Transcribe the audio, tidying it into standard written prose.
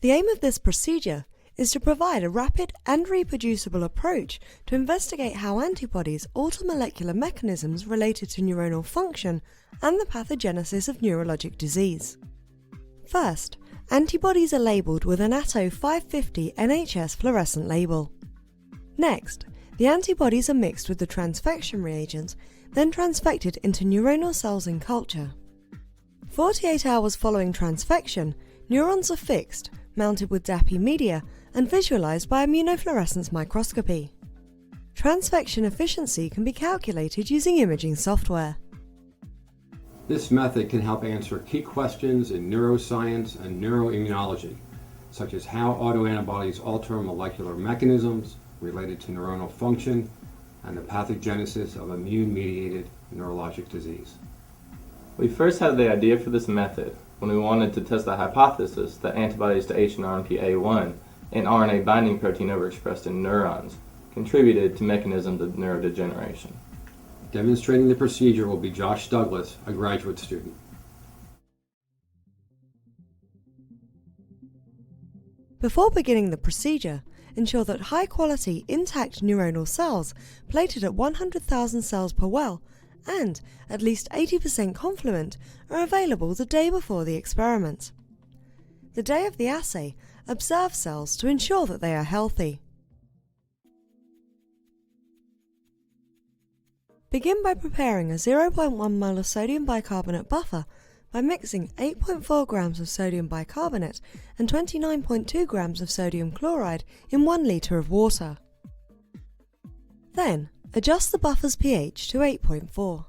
The aim of this procedure is to provide a rapid and reproducible approach to investigate how antibodies alter molecular mechanisms related to neuronal function and the pathogenesis of neurologic disease. First, antibodies are labelled with an ATO 550 NHS fluorescent label. Next, the antibodies are mixed with the transfection reagents, then transfected into neuronal cells in culture. 48 hours following transfection, neurons are fixed, mounted with DAPI media, and visualized by immunofluorescence microscopy. Transfection efficiency can be calculated using imaging software. This method can help answer key questions in neuroscience and neuroimmunology, such as how autoantibodies alter molecular mechanisms related to neuronal function and the pathogenesis of immune-mediated neurologic disease. We first had the idea for this method when we wanted to test the hypothesis that antibodies to H and RNPA1, an RNA binding protein overexpressed in neurons, contributed to mechanisms of neurodegeneration. Demonstrating the procedure will be Josh Douglas, a graduate student. Before beginning the procedure, ensure that high-quality, intact neuronal cells plated at 100,000 cells per well and at least 80% complement are available the day before the experiment. The day of the assay, observe cells to ensure that they are healthy. Begin by preparing a 0.1 mole of sodium bicarbonate buffer by mixing 8.4 grams of sodium bicarbonate and 29.2 grams of sodium chloride in 1 litre of water. Then, adjust the buffer's pH to 8.4.